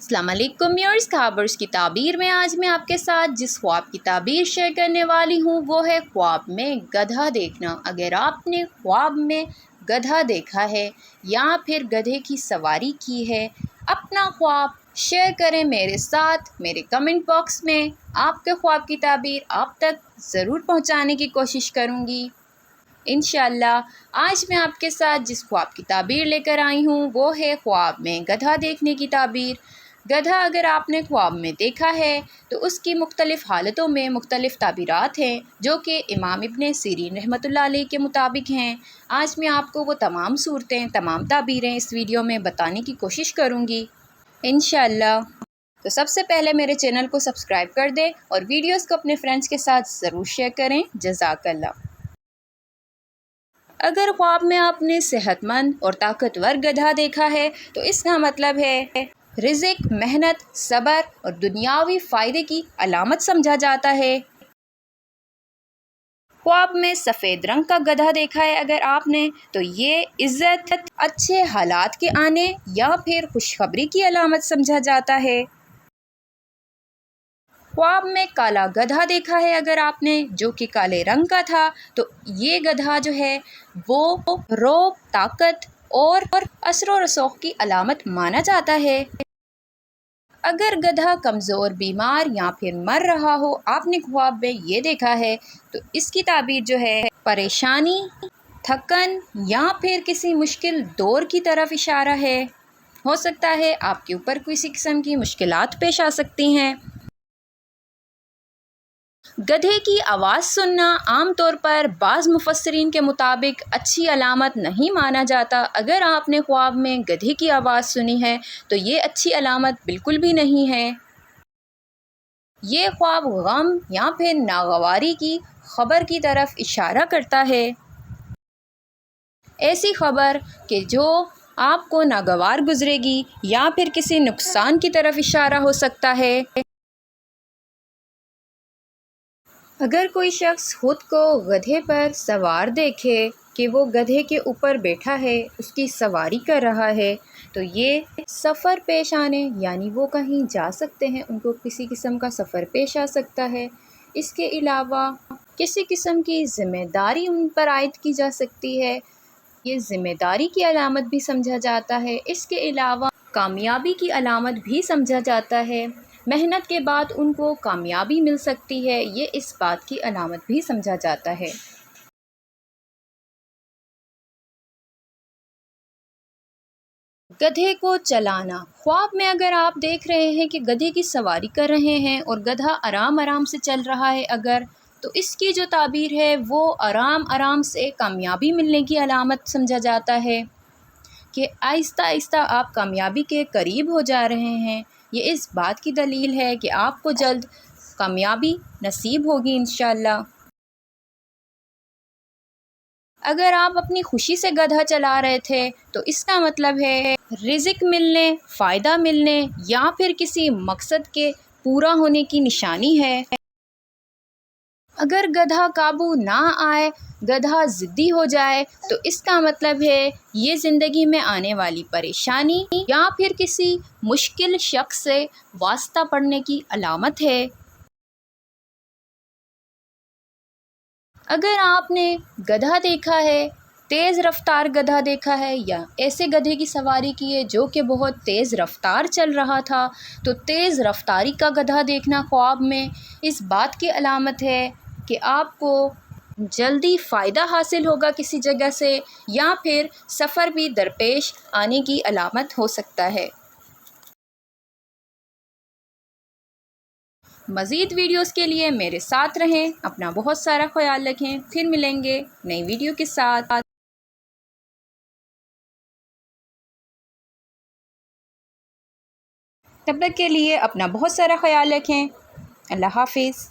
अस्सलाम वालेकुम व्यूअर्स, ख़ाबर्स की ताबीर में आज मैं आपके साथ जिस ख्वाब की ताबीर शेयर करने वाली हूँ वो है ख्वाब में गधा देखना। अगर आपने ख्वाब में गधा देखा है या फिर गधे की सवारी की है, अपना ख्वाब शेयर करें मेरे साथ मेरे कमेंट बॉक्स में। आपके ख्वाब की ताबीर आप तक ज़रूर पहुँचाने की कोशिश करूँगी इंशाअल्लाह। आज मैं आपके साथ जिस ख्वाब की ताबीर लेकर आई हूँ वो है ख्वाब में गधा देखने की ताबीर। गधा अगर आपने ख्वाब में देखा है तो उसकी मुख्तलिफ़ हालतों में मुख्तलिफ़ ताबीरात हैं जो कि इमाम इब्न सीरीन रहमतुल्लाह अलैह के मुताबिक हैं। आज मैं आपको वो तमाम सूरतें, तमाम ताबीरें इस वीडियो में बताने की कोशिश करूँगी इंशाअल्लाह। तो सबसे पहले मेरे चैनल को सब्सक्राइब कर दें और वीडियोस को अपने फ्रेंड्स के साथ ज़रूर शेयर करें। जज़ाकल्लाह। अगर ख्वाब में आपने सेहतमंद और ताकतवर गधा देखा है तो इसका मतलब है रिज़्क, मेहनत, सब्र और दुनियावी फ़ायदे की अलामत समझा जाता है। ख्वाब में सफ़ेद रंग का गधा देखा है अगर आपने तो ये इज़्ज़त, अच्छे हालात के आने या फिर खुशखबरी की अलामत समझा जाता है। ख्वाब में काला गधा देखा है अगर आपने जो कि काले रंग का था तो ये गधा जो है वो रौब, ताकत और असर रसूख की अलामत माना जाता है। अगर गधा कमज़ोर, बीमार या फिर मर रहा हो, आपने ख्वाब में ये देखा है तो इसकी ताबीर जो है परेशानी, थकन या फिर किसी मुश्किल दौर की तरफ इशारा है। हो सकता है आपके ऊपर किसी किस्म की मुश्किलात पेश आ सकती हैं। गधे की आवाज़ सुनना आमतौर पर बाज़ मुफस्सिरीन के मुताबिक अच्छी अलामत नहीं माना जाता। अगर आपने ख्वाब में गधे की आवाज़ सुनी है तो ये अच्छी अलामत बिल्कुल भी नहीं है। ये ख्वाब गम या फिर नागवारी की खबर की तरफ इशारा करता है। ऐसी खबर कि जो आपको नागवार गुजरेगी या फिर किसी नुकसान की तरफ इशारा हो सकता है। अगर कोई शख्स खुद को गधे पर सवार देखे कि वो गधे के ऊपर बैठा है, उसकी सवारी कर रहा है, तो ये सफ़र पेश आने यानी वो कहीं जा सकते हैं, उनको किसी किस्म का सफ़र पेश आ सकता है। इसके अलावा किसी किस्म की ज़िम्मेदारी उन पर आयद की जा सकती है, ये ज़िम्मेदारी की अलामत भी समझा जाता है। इसके अलावा कामयाबी की अलामत भी समझा जाता है। मेहनत के बाद उनको कामयाबी मिल सकती है, ये इस बात की अलामत भी समझा जाता है। गधे को चलाना, ख्वाब में अगर आप देख रहे हैं कि गधे की सवारी कर रहे हैं और गधा आराम आराम से चल रहा है अगर, तो इसकी जो ताबीर है वो आराम आराम से कामयाबी मिलने की अलामत समझा जाता है कि आहिस्ता आहिस्ता आप कामयाबी के करीब हो जा रहे हैं। ये इस बात की दलील है कि आपको जल्द कामयाबी नसीब होगी इंशाअल्लाह। अगर आप अपनी खुशी से गधा चला रहे थे तो इसका मतलब है रिज़्क मिलने, फ़ायदा मिलने या फिर किसी मकसद के पूरा होने की निशानी है। अगर गधा काबू ना आए, गधा ज़िद्दी हो जाए, तो इसका मतलब है ये ज़िंदगी में आने वाली परेशानी या फिर किसी मुश्किल शख्स से वास्ता पड़ने की अलामत है। अगर आपने गधा देखा है, तेज़ रफ्तार गधा देखा है या ऐसे गधे की सवारी की है जो कि बहुत तेज़ रफ्तार चल रहा था, तो तेज़ रफ्तारी का गधा देखना ख्वाब में इस बात की अलामत है कि आपको जल्दी फ़ायदा हासिल होगा किसी जगह से या फिर सफ़र भी दरपेश आने की अलामत हो सकता है। मज़ीद वीडियोस के लिए मेरे साथ रहें, अपना बहुत सारा ख्याल रखें। फिर मिलेंगे नई वीडियो के साथ। तब तक के लिए अपना बहुत सारा ख्याल रखें। अल्लाह हाफ़िज़।